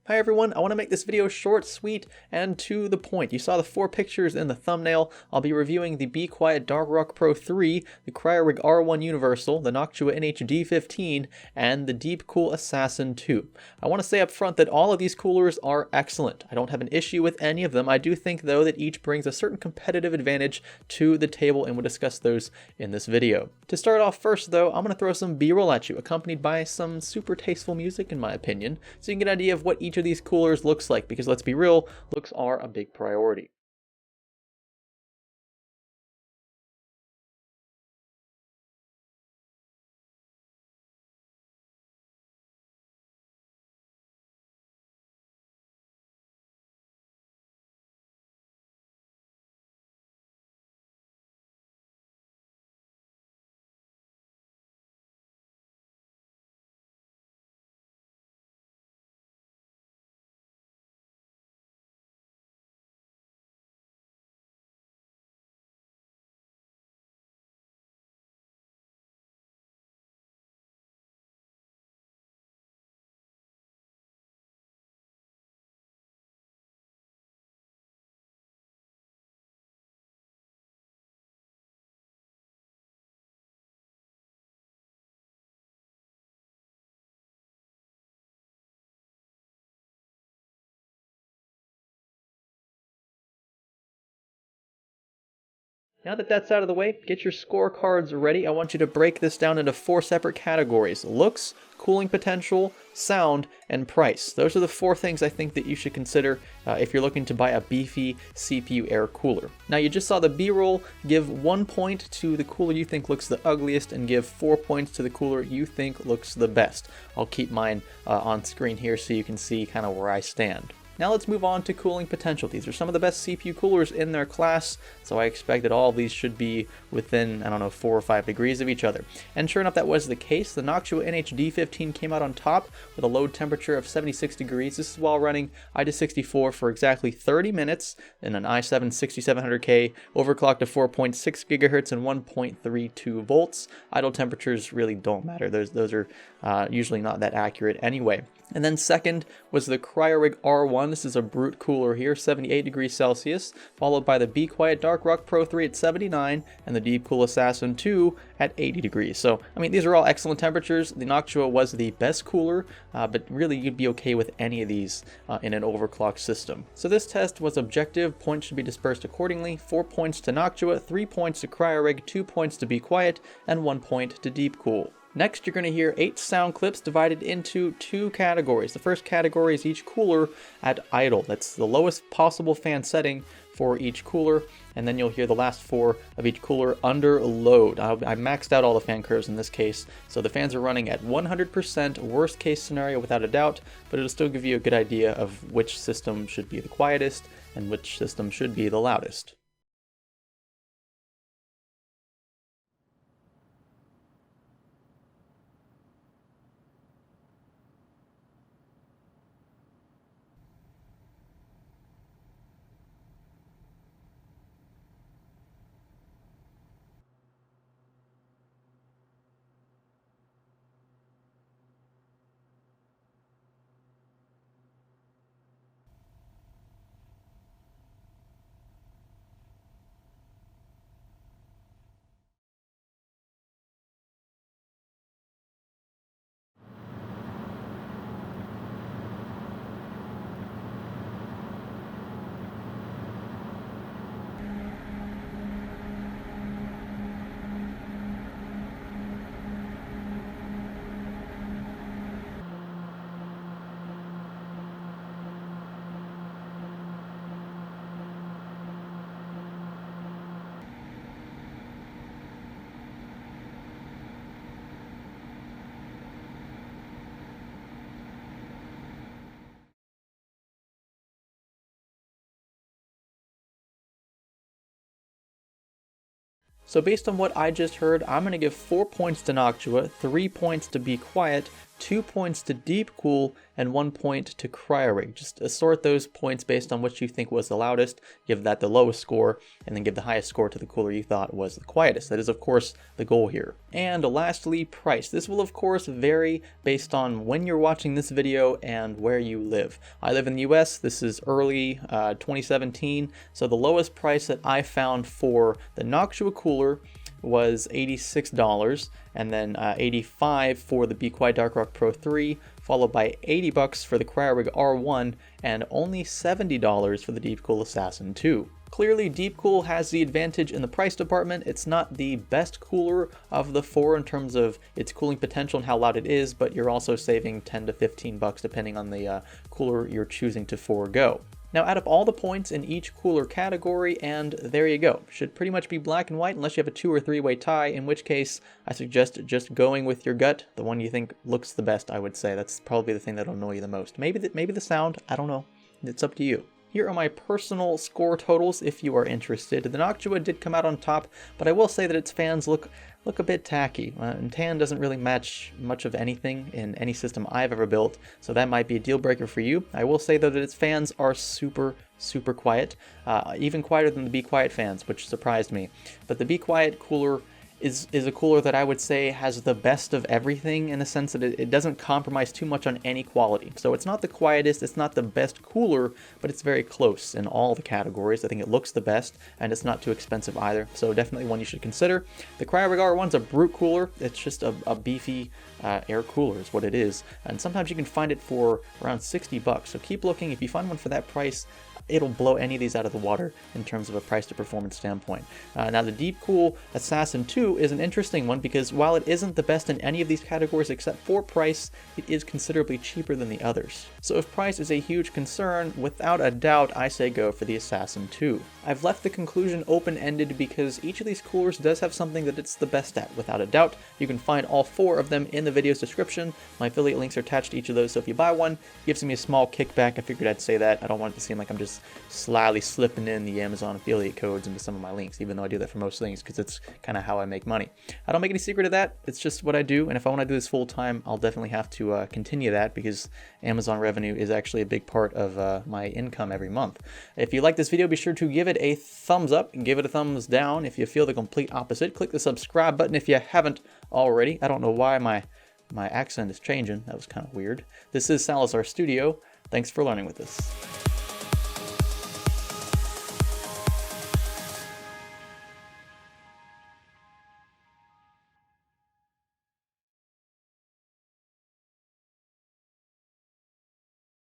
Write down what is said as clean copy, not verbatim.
Hi everyone, I want to make this video short, sweet, and to the point. You saw the 4 pictures in the thumbnail. I'll be reviewing the BeQuiet Dark Rock Pro 3, the Cryorig R1 Universal, the Noctua NH-D15, and the DeepCool Assassin 2. I want to say up front that all of these coolers are excellent. I don't have an issue with any of them. I do think though that each brings a certain competitive advantage to the table, and we'll discuss those in this video. To start off first though, I'm going to throw some B-roll at you, accompanied by some super tasteful music in my opinion, so you can get an idea of what each of these coolers looks like, because let's be real, looks are a big priority. Now that that's out of the way, get your scorecards ready. I want you to break this down into 4 separate categories: looks, cooling potential, sound, and price. Those are the 4 things I think that you should consider if you're looking to buy a beefy CPU air cooler. Now you just saw the B-roll. Give 1 point to the cooler you think looks the ugliest, and give 4 points to the cooler you think looks the best. I'll keep mine on screen here so you can see kind of where I stand. Now let's move on to cooling potential. These are some of the best CPU coolers in their class, so I expect that all of these should be within, 4 or 5 degrees of each other. And sure enough, that was the case. The Noctua NH-D15 came out on top with a load temperature of 76 degrees. This is while running i264 for exactly 30 minutes in an i7 6700K, overclocked to 4.6 gigahertz and 1.32 volts. Idle temperatures really don't matter. Those are usually not that accurate anyway. And then second was the Cryorig R1. This is a brute cooler here, 78 degrees Celsius, followed by the BeQuiet Dark Rock Pro 3 at 79 and the DeepCool Assassin 2 at 80 degrees. So, these are all excellent temperatures. The Noctua was the best cooler, but really you'd be okay with any of these in an overclocked system. So this test was objective. Points should be dispersed accordingly. 4 points to Noctua, 3 points to Cryorig, 2 points to BeQuiet, and 1 point to DeepCool. Next, you're going to hear 8 sound clips divided into 2 categories. The first category is each cooler at idle. That's the lowest possible fan setting for each cooler. And then you'll hear the last 4 of each cooler under load. I maxed out all the fan curves in this case, so the fans are running at 100%, worst case scenario without a doubt, but it'll still give you a good idea of which system should be the quietest and which system should be the loudest. So based on what I just heard, I'm going to give 4 points to Noctua, 3 points to BeQuiet, 2 points to DeepCool, and 1 point to Cryorig. Just assort those points based on which you think was the loudest, give that the lowest score, and then give the highest score to the cooler you thought was the quietest. That is, of course, the goal here. And lastly, price. This will, of course, vary based on when you're watching this video and where you live. I live in the US. This is early 2017, so the lowest price that I found for the Noctua cooler was $86, and then $85 for the BeQuiet Dark Rock Pro 3, followed by $80 for the Cryorig R1, and only $70 for the DeepCool Assassin 2. Clearly, DeepCool has the advantage in the price department. It's not the best cooler of the four in terms of its cooling potential and how loud it is, but you're also saving 10 to 15 bucks depending on the cooler you're choosing to forego. Now add up all the points in each cooler category, and there you go. Should pretty much be black and white unless you have a 2 or 3-way tie, in which case I suggest just going with your gut, the one you think looks the best, I would say. That's probably the thing that'll annoy you the most. Maybe the sound, I don't know. It's up to you. Here are my personal score totals if you are interested. The Noctua did come out on top, but I will say that its fans look a bit tacky, and tan doesn't really match much of anything in any system I've ever built, so that might be a deal breaker for you. I will say though that its fans are super quiet, even quieter than the BeQuiet fans, which surprised me. But the BeQuiet cooler is a cooler that I would say has the best of everything, in the sense that it doesn't compromise too much on any quality. So it's not the quietest, it's not the best cooler, but it's very close in all the categories. I think it looks the best, and it's not too expensive either, so definitely one you should consider. The Cryorig R1's a brute cooler. It's just a beefy air cooler is what it is, and sometimes you can find it for around 60 bucks, so keep looking. If you find one for that price, it'll blow any of these out of the water in terms of a price to performance standpoint. Now the DeepCool Assassin 2 is an interesting one because while it isn't the best in any of these categories except for price, it is considerably cheaper than the others. So if price is a huge concern, without a doubt I say go for the Assassin 2. I've left the conclusion open-ended because each of these coolers does have something that it's the best at, without a doubt. You can find all 4 of them in the video's description. My affiliate links are attached to each of those, so if you buy one, it gives me a small kickback. I figured I'd say that. I don't want it to seem like I'm just slyly slipping in the Amazon affiliate codes into some of my links, even though I do that for most things because it's kind of how I make money. I don't make any secret of that. It's just what I do, and if I want to do this full time, I'll definitely have to continue that because Amazon revenue is actually a big part of my income every month. If you like this video, be sure to give it a thumbs up and give it a thumbs down. If you feel the complete opposite, click the subscribe button if you haven't already. I don't know why my accent is changing. That was kind of weird. This is Salazar Studio. Thanks for learning with us.